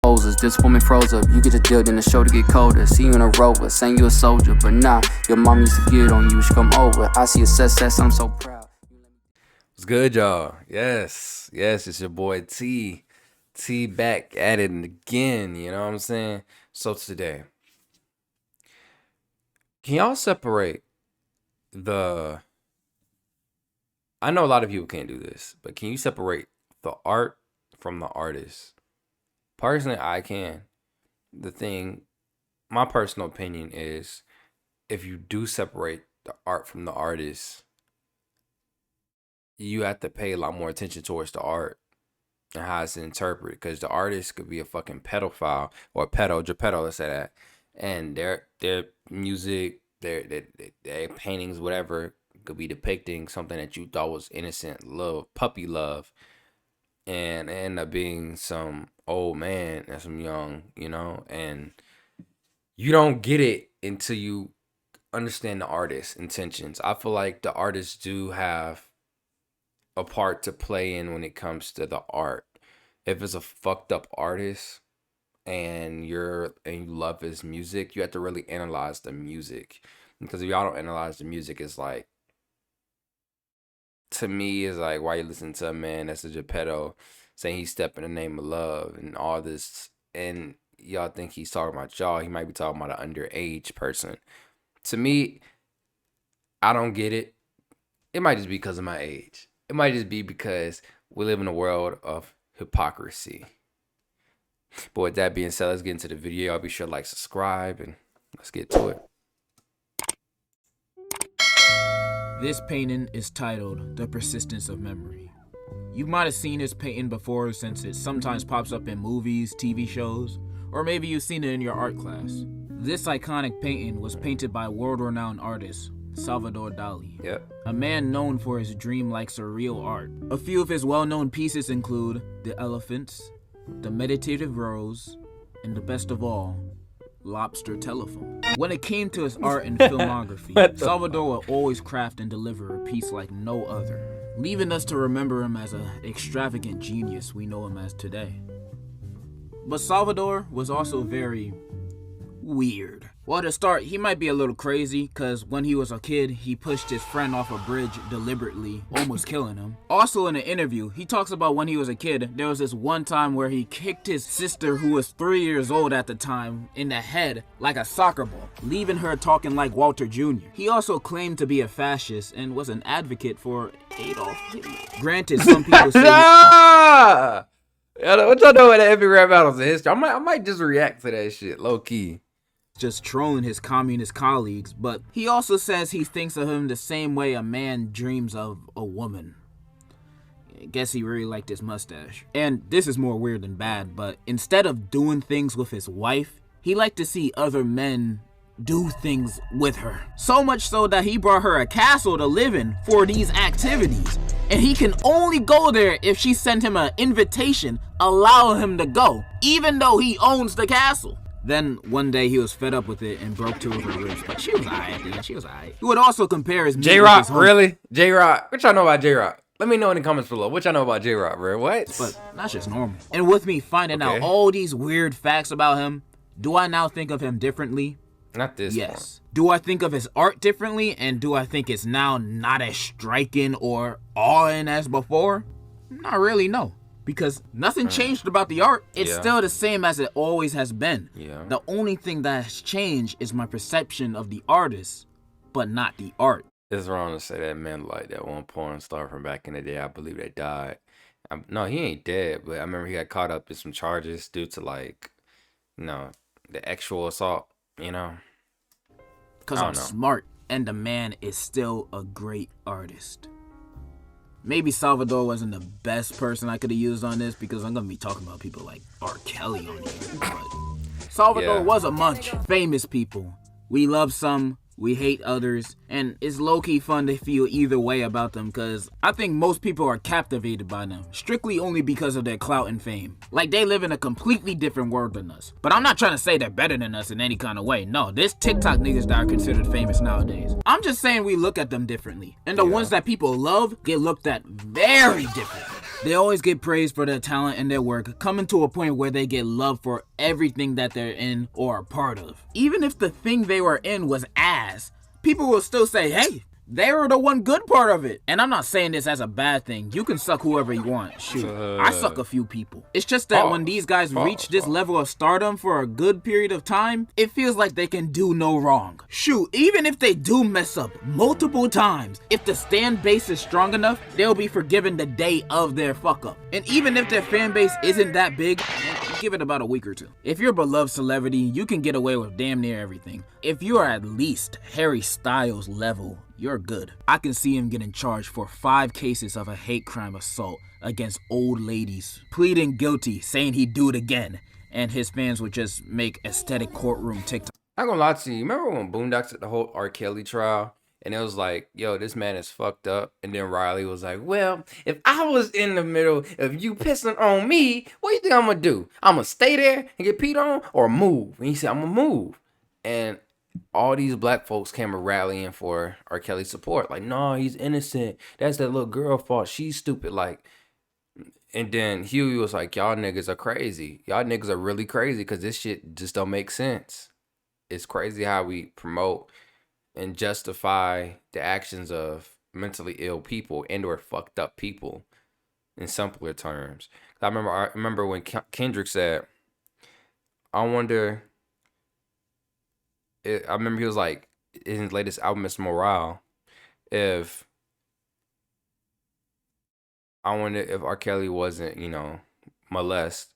Poses, this woman froze up. You get the deal, then the show to get colder. See you in a rover, saying you a soldier, but nah, your mom used to get on you. She come over. I see a success, I'm so proud. What's good, y'all? Yes, it's your boy T back at it again. You know what I'm saying? So today, can y'all separate the? I know a lot of people can't do this, but can you separate the art from the artist? Personally, I can. My personal opinion is, if you do separate the art from the artist, you have to pay a lot more attention towards the art and how it's interpreted, because the artist could be a fucking pedophile or Geppetto, let's say that, and their music, their paintings, whatever, could be depicting something that you thought was innocent love, puppy love, and end up being some old man and some young, and you don't get it until you understand the artist's intentions. I feel like the artists do have a part to play in when it comes to the art. If it's a fucked up artist and you love his music, you have to really analyze the music, because if y'all don't analyze the music, it's like, to me, it's like, why you listen to a man that's a Geppetto saying he stepped in the name of love and all this, and y'all think he's talking about y'all? He might be talking about an underage person. To me, I don't get it. It might just be because of my age. It might just be because we live in a world of hypocrisy. But with that being said, let's get into the video. I'll be sure to like, subscribe, and let's get to it. This painting is titled The Persistence of Memory. You might have seen this painting before, since it sometimes pops up in movies, TV shows, or maybe you've seen it in your art class. This iconic painting was painted by world-renowned artist Salvador Dali, a man known for his dreamlike surreal art. A few of his well-known pieces include The Elephants, The Meditative Rose, and the best of all, Lobster Telephone. When it came to his art and filmography, Salvador would always craft and deliver a piece like no other, leaving us to remember him as an extravagant genius we know him as today. But Salvador was also very weird. Well, to start, he might be a little crazy, because when he was a kid, he pushed his friend off a bridge deliberately, almost killing him. Also in an interview, he talks about when he was a kid, there was this one time where he kicked his sister, who was 3 years old at the time, in the head like a soccer ball, leaving her talking like Walter Jr. He also claimed to be a fascist and was an advocate for Adolf Hitler. Granted, some people say... What y'all know about the epic rap battles of history? I might just react to that shit, low key. Just trolling his communist colleagues, but he also says he thinks of him the same way a man dreams of a woman. I guess he really liked his mustache. And this is more weird than bad, but instead of doing things with his wife, he liked to see other men do things with her. So much so that he brought her a castle to live in for these activities. And he can only go there if she sent him an invitation allowing him to go, even though he owns the castle. Then one day he was fed up with it and broke two of her ribs, but she was alright, dude. She was alright. He would also compare his J-Rock, really? J-Rock, what y'all know about J-Rock? Let me know in the comments below. What y'all know about J-Rock, bro? What? But that's just normal. And with me finding out all these weird facts about him, do I now think of him differently? Not this Yes. One. Do I think of his art differently, and do I think it's now not as striking or awing as before? Not really, no. Because nothing changed about the art. It's still the same as it always has been. The only thing that has changed is my perception of the artist, but not the art. It's wrong to say that man like that one porn star from back in the day. I believe they died. No, he ain't dead, but I remember he got caught up in some charges due to, like, the actual assault, Because I'm smart, and the man is still a great artist. Maybe Salvador wasn't the best person I could have used on this, because I'm going to be talking about people like R. Kelly on here. But Salvador was amongst famous people. We love some, we hate others, and it's low-key fun to feel either way about them, because I think most people are captivated by them, strictly only because of their clout and fame. Like, they live in a completely different world than us. But I'm not trying to say they're better than us in any kind of way. No, there's TikTok niggas that are considered famous nowadays. I'm just saying we look at them differently. And the ones that people love get looked at very differently. They always get praised for their talent and their work, coming to a point where they get love for everything that they're in or are part of. Even if the thing they were in was ass, people will still say, hey, they were the one good part of it. And I'm not saying this as a bad thing. You can suck whoever you want. Shoot, I suck a few people. It's just that when these guys reach this level of stardom for a good period of time, it feels like they can do no wrong. Shoot, even if they do mess up multiple times, if the stan base is strong enough, they'll be forgiven the day of their fuck up. And even if their fan base isn't that big, give it about a week or two. If you're a beloved celebrity, you can get away with damn near everything. If you are at least Harry Styles level, you're good. I can see him getting charged for 5 cases of a hate crime assault against old ladies, pleading guilty, saying he'd do it again, and his fans would just make aesthetic courtroom TikTok. I'm not gonna lie to you. Remember when Boondocks did the whole R. Kelly trial? And it was like, yo, this man is fucked up. And then Riley was like, well, if I was in the middle of you pissing on me, what do you think I'm gonna do? I'm gonna stay there and get peed on or move? And he said, I'm gonna move. And all these black folks came rallying for R. Kelly's support. Like, no, he's innocent. That's that little girl fault. She's stupid. Like, and then Huey was like, y'all niggas are crazy. Y'all niggas are really crazy because this shit just don't make sense. It's crazy how we promote and justify the actions of mentally ill people and or fucked up people in simpler terms. I remember when Kendrick said, I wonder, I remember he was like, in his latest album, Mr. Morale, I wonder if R. Kelly wasn't, molest,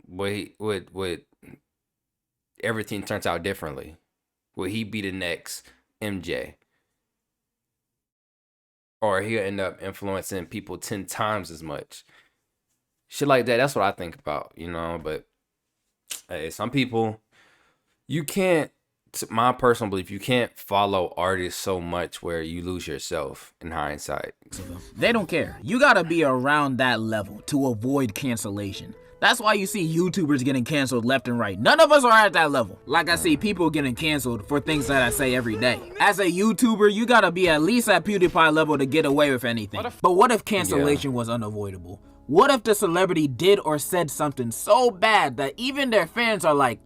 would everything turns out differently? Will he be the next MJ? Or he'll end up influencing people 10 times as much? Shit like that, that's what I think about, but hey, some people, you can't, my personal belief, you can't follow artists so much where you lose yourself in hindsight. They don't care. You gotta be around that level to avoid cancellation. That's why you see YouTubers getting canceled left and right. None of us are at that level. Like I see people getting canceled for things that I say every day. As a YouTuber, you gotta be at least at PewDiePie level to get away with anything. But what if cancellation was unavoidable? What if the celebrity did or said something so bad that even their fans are like,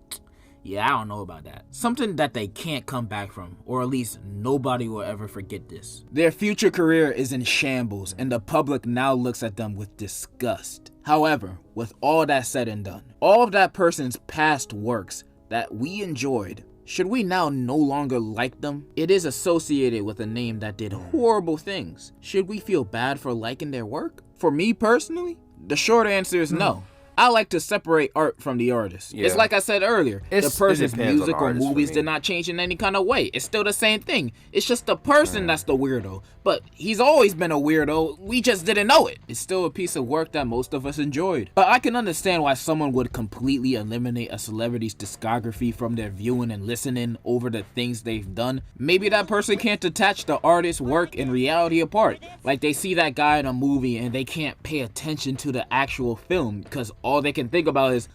yeah, I don't know about that. Something that they can't come back from, or at least nobody will ever forget this. Their future career is in shambles, and the public now looks at them with disgust. However, with all that said and done, all of that person's past works that we enjoyed, should we now no longer like them? It is associated with a name that did horrible things. Should we feel bad for liking their work? For me personally, the short answer is no. I like to separate art from the artist. Yeah. It's like I said earlier, the person's music or movies did not change in any kind of way. It's still the same thing. It's just the person that's the weirdo. But he's always been a weirdo. We just didn't know it. It's still a piece of work that most of us enjoyed. But I can understand why someone would completely eliminate a celebrity's discography from their viewing and listening over the things they've done. Maybe that person can't detach the artist's work and reality apart. Like they see that guy in a movie and they can't pay attention to the actual film because all they can think about is,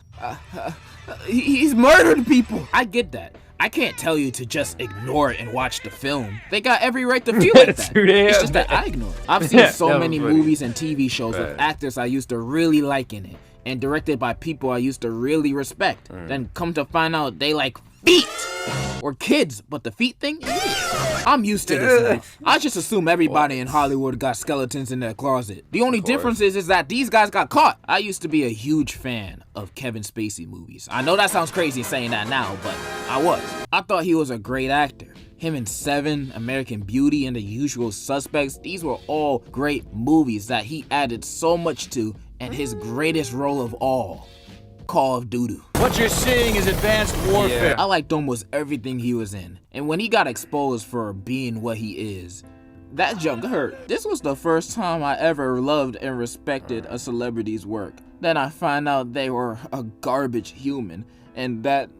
he's murdered people. I get that. I can't tell you to just ignore it and watch the film. They got every right to feel like that. It's just that I ignore it. I've seen so many movies and TV shows with actors I used to really like in it, and directed by people I used to really respect. Then come to find out they like feet or kids, but the feet thing? I'm used to this now. I just assume everybody in Hollywood got skeletons in their closet. The only difference is that these guys got caught. I used to be a huge fan of Kevin Spacey movies. I know that sounds crazy saying that now, but I was. I thought he was a great actor. Him in Seven, American Beauty, and The Usual Suspects, these were all great movies that he added so much to, and his greatest role of all, Call of Duty. What you're seeing is advanced warfare. I liked almost everything he was in. And when he got exposed for being what he is, that junk hurt. This was the first time I ever loved and respected a celebrity's work. Then I find out they were a garbage human, and that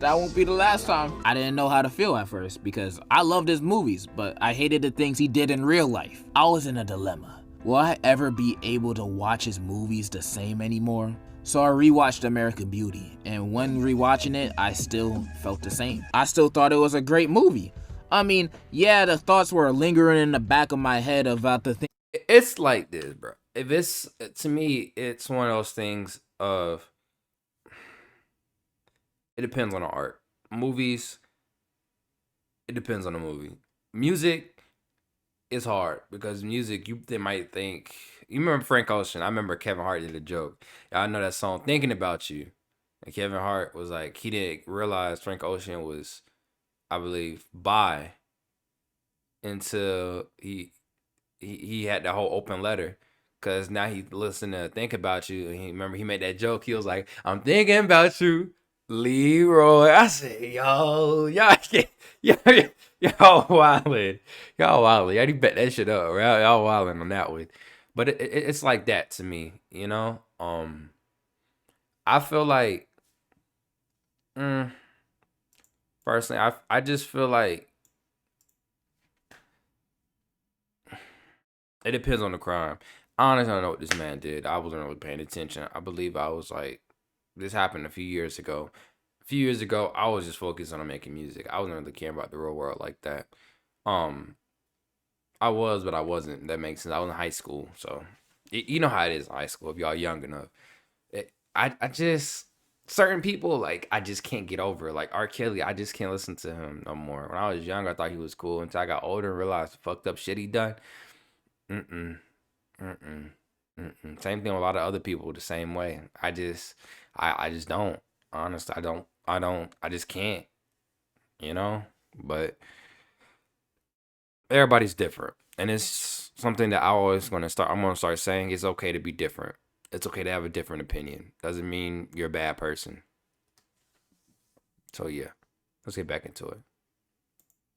won't be the last time. I didn't know how to feel at first because I loved his movies, but I hated the things he did in real life. I was in a dilemma. Will I ever be able to watch his movies the same anymore? So I rewatched American Beauty, and when rewatching it, I still felt the same. I still thought it was a great movie. I mean, yeah, the thoughts were lingering in the back of my head about the thing. it's like this, bro. If it's to me, it's one of those things of it depends on the art. Movies, it depends on the movie. Music is hard because music, they might think. You remember Frank Ocean? I remember Kevin Hart did a joke. I know that song, "Thinking About You," and Kevin Hart was like, he didn't realize Frank Ocean was, I believe, bi until he had the whole open letter. Cause now he listened to "Think About You," and he made that joke. He was like, "I'm thinking about you, Leroy." I said, "Yo, y'all wildin', y'all wildin'. Y'all need to bet that shit up. Right? Y'all wildin' on that one." But it's like that to me, you know. I feel like, personally, I just feel like it depends on the crime. I honestly don't know what this man did. I wasn't really paying attention. I believe I was like, this happened a few years ago. A few years ago, I was just focused on making music. I wasn't really caring about the real world like that. I was, but I wasn't. That makes sense. I was in high school, so you know how it is in high school if y'all young enough. I just certain people like I just can't get over. Like R. Kelly, I just can't listen to him no more. When I was young, I thought he was cool until I got older and realized the fucked up shit he done. Mm-mm. Mm-mm. Mm-mm. Same thing with a lot of other people the same way. I just don't. Honestly, I just can't, you know? But everybody's different. And it's something that I'm gonna start saying it's okay to be different. It's okay to have a different opinion. Doesn't mean you're a bad person. So yeah. Let's get back into it.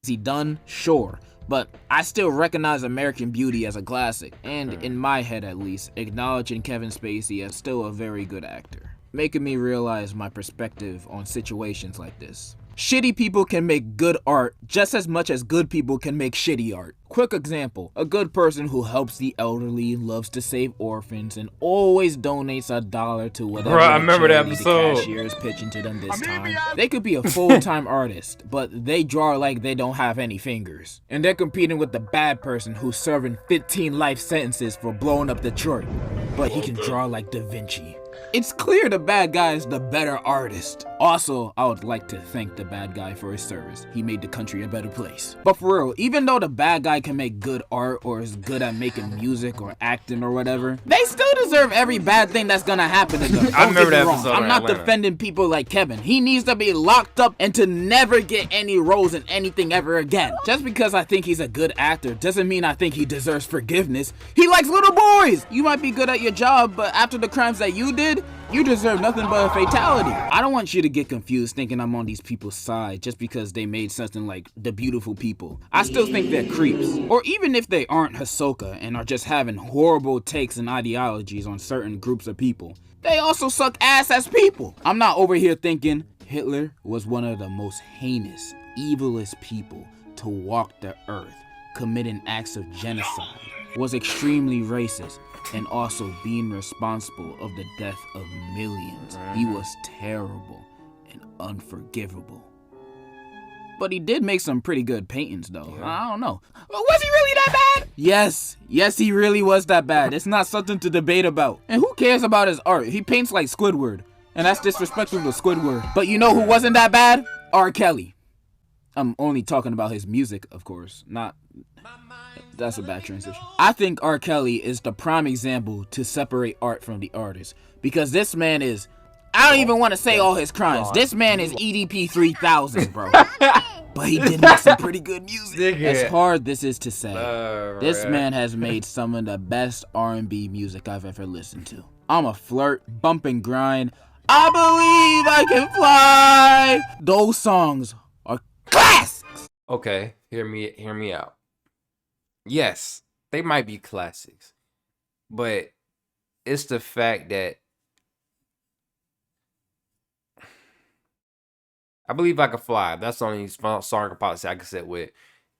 Is he done? Sure. But I still recognize American Beauty as a classic, and in my head at least, acknowledging Kevin Spacey as still a very good actor, making me realize my perspective on situations like this. Shitty people can make good art just as much as good people can make shitty art. Quick example, a good person who helps the elderly, loves to save orphans, and always donates $1 to whatever Bruh, I remember that the episode. cashier is pitching to them this time. They could be a full-time artist, but they draw like they don't have any fingers. And they're competing with the bad person who's serving 15 life sentences for blowing up Detroit, but he can draw like Da Vinci. It's clear the bad guy is the better artist. Also, I would like to thank the bad guy for his service. He made the country a better place. But for real, even though the bad guy can make good art or is good at making music or acting or whatever, they still deserve every bad thing that's gonna happen to them. I remember that wrong. episode I'm in not Atlanta. defending people like Kevin. He needs to be locked up and to never get any roles in anything ever again. Just because I think he's a good actor doesn't mean I think he deserves forgiveness. He likes little boys. You might be good at your job, but after the crimes that you did, you deserve nothing but a fatality. I don't want you to get confused thinking I'm on these people's side just because they made something like The Beautiful People. I still think they're creeps. Or even if they aren't Hisoka and are just having horrible takes and ideologies on certain groups of people, they also suck ass as people. I'm not over here thinking Hitler was one of the most heinous, evilest people to walk the earth, committing acts of genocide, was extremely racist, and also being responsible of the death of millions. He was terrible and unforgivable. But he did make some pretty good paintings though. Yeah. I don't know. Was he really that bad? Yes, he really was that bad. It's not something to debate about. And who cares about his art? He paints like Squidward. And that's disrespectful to Squidward. But you know who wasn't that bad? R. Kelly. I'm only talking about his music, of course, not... That's a bad transition. I think R. Kelly is the prime example to separate art from the artist. Because this man is... I don't even want to say all his crimes. This man is EDP 3000, bro. But he did make some pretty good music. As hard this is to say, this man has made some of the best R&B music I've ever listened to. I'm a flirt, bump and grind. I believe I can fly. Those songs are classics. Okay, hear me out. Yes, they might be classics, but it's the fact that I believe I can fly. That's the only song I could probably say I can sit with.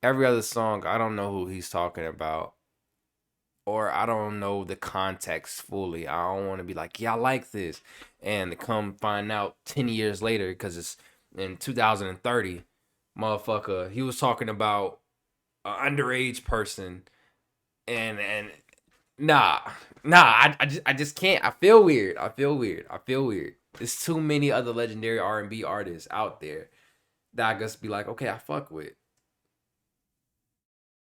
Every other song, I don't know who he's talking about, or I don't know the context fully. I don't want to be like, yeah, I like this, and to come find out 10 years later because it's in 2030, motherfucker. He was talking about an underage person, and I just can't. I feel weird. There's too many other legendary R&B artists out there that I just be like, okay, I fuck with.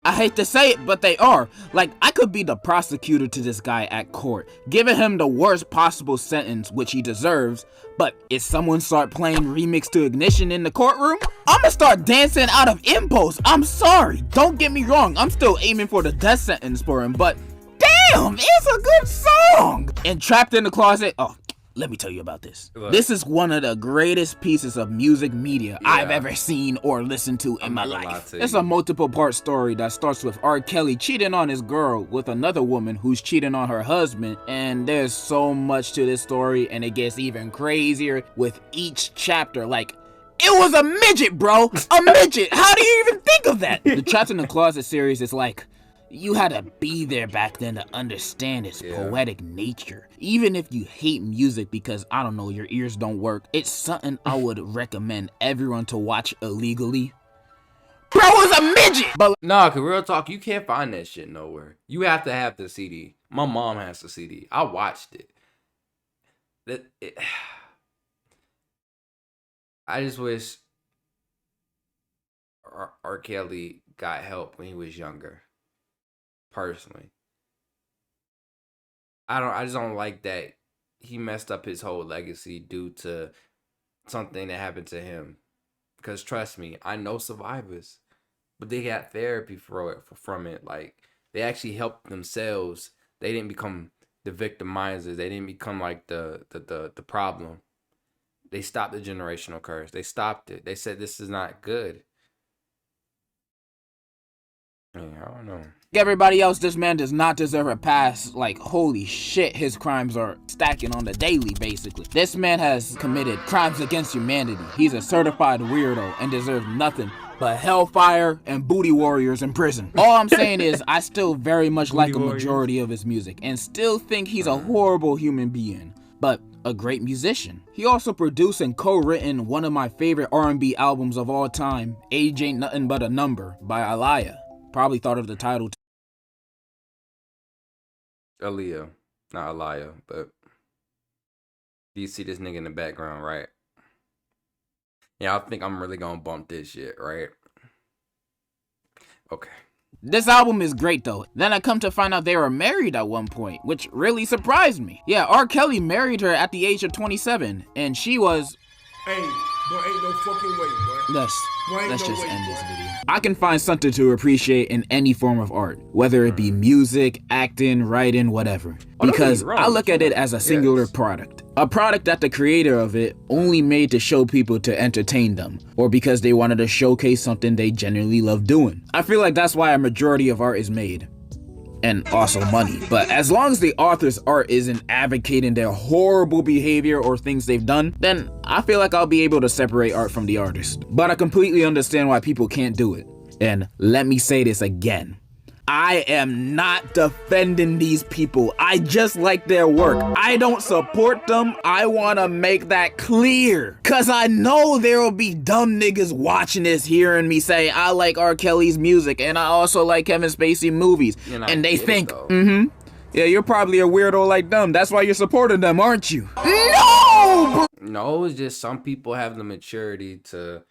I hate to say it, but they are. Like, I could be the prosecutor to this guy at court, giving him the worst possible sentence, which he deserves. But if someone start playing Remix to Ignition in the courtroom, I'ma start dancing out of impulse. I'm sorry. Don't get me wrong. I'm still aiming for the death sentence for him, but damn, it's a good song. And Trapped in the Closet, oh, let me tell you about this. What? This is one of the greatest pieces of music media I've ever seen or listened to in my life. It's a multiple part story that starts with R. Kelly cheating on his girl with another woman who's cheating on her husband, and there's so much to this story, and it gets even crazier with each chapter. Like, it was a midget, bro! A midget! How do you even think of that? The Trapped in the Closet series is like, you had to be there back then to understand its poetic nature. Even if you hate music because, I don't know, your ears don't work, it's something I would recommend everyone to watch illegally. Bro was a midget! But Nah, cause real talk, you can't find that shit nowhere. You have to have the CD. My mom has the CD. I watched it. I just wish R. Kelly got help when he was younger. Personally, I just don't like that he messed up his whole legacy due to something that happened to him. Because trust me, I know survivors, but they got therapy from it. Like, they actually helped themselves. They didn't become the victimizers. They didn't become like the problem. They stopped the generational curse. They stopped it. They said this is not good. Yeah, I don't know. everybody else, this man does not deserve a pass. Like, holy shit, his crimes are stacking on the daily, basically. This man has committed crimes against humanity. He's a certified weirdo and deserves nothing but hellfire and booty warriors in prison. All I'm saying is, I still very much like a majority of his music and still think he's a horrible human being, but a great musician. He also produced and co-written one of my favorite R&B albums of all time, Age Ain't Nothing But a Number by Aaliyah. Probably thought of the title. Aaliyah, not Aaliyah, but do you see this nigga in the background, right? Yeah, I think I'm really gonna bump this shit, right? Okay. This album is great though. Then I come to find out they were married at one point, which really surprised me. Yeah, R. Kelly married her at the age of 27, and she was... Hey, boy, ain't no fucking way, boy. Let's just end this video. I can find something to appreciate in any form of art, whether it be music, acting, writing, whatever. Because I look at it as a singular product. A product that the creator of it only made to show people to entertain them, or because they wanted to showcase something they genuinely love doing. I feel like that's why a majority of art is made. And also money. But as long as the author's art isn't advocating their horrible behavior or things they've done, then I feel like I'll be able to separate art from the artist. But I completely understand why people can't do it. And let me say this again. I am not defending these people. I just like their work. I don't support them. I want to make that clear. Cause I know there will be dumb niggas watching this, hearing me say I like R. Kelly's music and I also like Kevin Spacey movies. And they think, yeah, you're probably a weirdo like them. That's why you're supporting them, aren't you? No! No, it's just some people have the maturity to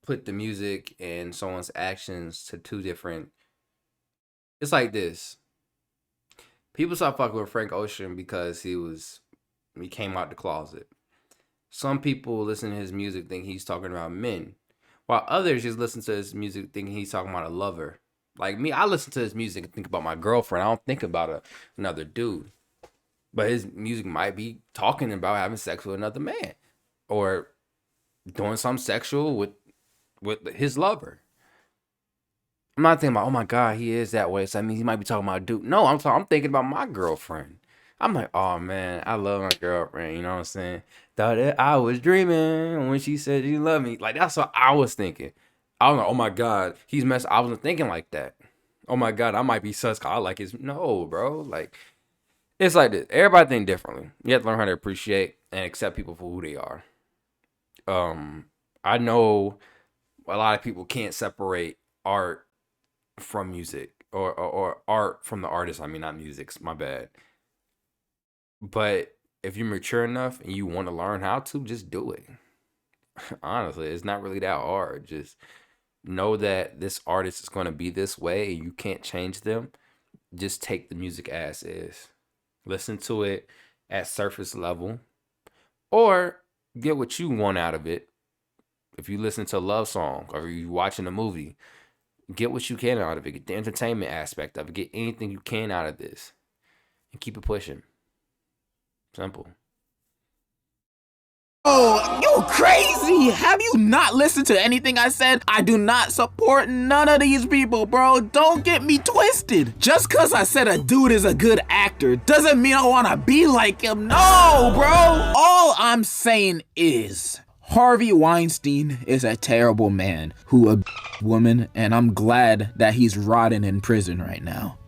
put the music and someone's actions to two different... It's like this. People start fucking with Frank Ocean because he came out the closet. Some people listen to his music think he's talking about men, while others just listen to his music thinking he's talking about a lover. Like me, I listen to his music and think about my girlfriend. I don't think about another dude. But his music might be talking about having sex with another man or doing something sexual with his lover. I'm not thinking about, oh my God, he is that way. So that means he might be talking about a dude. No, I'm thinking about my girlfriend. I'm like, oh man, I love my girlfriend. You know what I'm saying? Thought that I was dreaming when she said she loved me. Like, that's what I was thinking. I was like, oh my God, he's messed. I wasn't thinking like that. Oh my God, I might be sus. I like his. No, bro. Like, it's like this. Everybody think differently. You have to learn how to appreciate and accept people for who they are. I know a lot of people can't separate art from music. or art from the artist. I mean, not music's my bad. But if you're mature enough and you want to learn how to, just do it. Honestly, it's not really that hard. Just know that this artist is going to be this way and you can't change them. Just take the music as is. Listen to it at surface level, or get what you want out of it. If you listen to a love song or you watching a movie, get what you can out of it. Get the entertainment aspect of it. Get anything you can out of this and keep it pushing. Simple. Oh, you crazy! Have you not listened to anything I said? I do not support none of these people, bro. Don't get me twisted. Just cause I said a dude is a good actor doesn't mean I wanna be like him. No, bro. All I'm saying is Harvey Weinstein is a terrible man who a woman, and I'm glad that he's rotting in prison right now.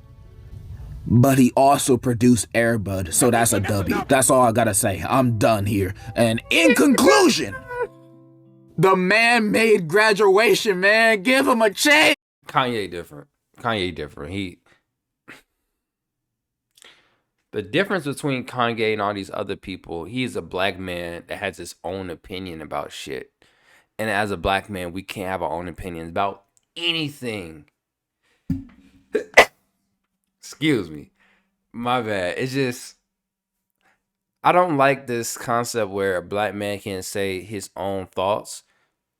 But he also produced Air Bud, so that's a W. That's all I gotta say. I'm done here. And in conclusion, the man made Graduation, man. Give him a chance. Kanye different. The difference between Kanye and all these other people, he's a black man that has his own opinion about shit. And as a black man, we can't have our own opinions about anything. Excuse me. My bad. It's just, I don't like this concept where a black man can say his own thoughts,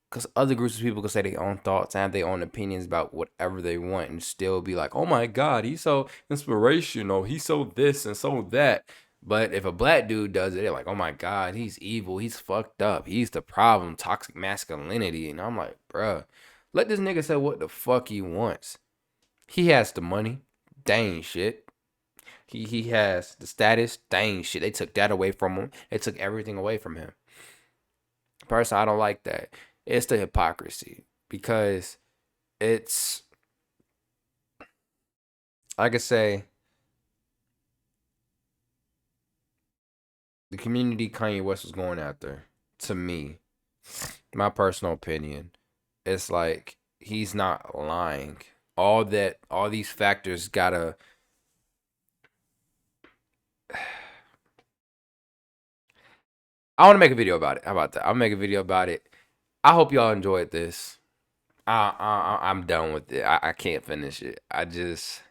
because other groups of people can say their own thoughts and have their own opinions about whatever they want and still be like, oh my God, he's so inspirational. He's so this and so that. But if a black dude does it, they're like, oh my God, he's evil. He's fucked up. He's the problem. Toxic masculinity. And I'm like, bruh, let this nigga say what the fuck he wants. He has the money. Dang shit. He has the status. Dang shit. They took that away from him. They took everything away from him. Personally, I don't like that. It's the hypocrisy, because it's, like I say, the community Kanye West was going after, to me, my personal opinion, it's like he's not lying. All these factors gotta, I want to make a video about it. How about that? I'll make a video about it. I hope y'all enjoyed this. I'm done with it. I can't finish it. I just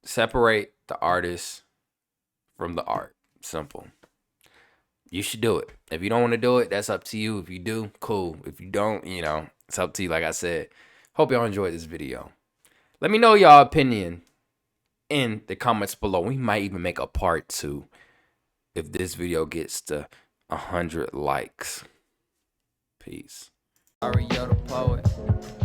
separate the artist from the art. Simple. You should do it. If you don't want to do it, that's up to you. If you do, cool. If you don't, it's up to you. Like I said, hope y'all enjoyed this video. Let me know y'all opinion in the comments below. We might even make a part 2 if this video gets to 100 likes. Peace. Ario the poet.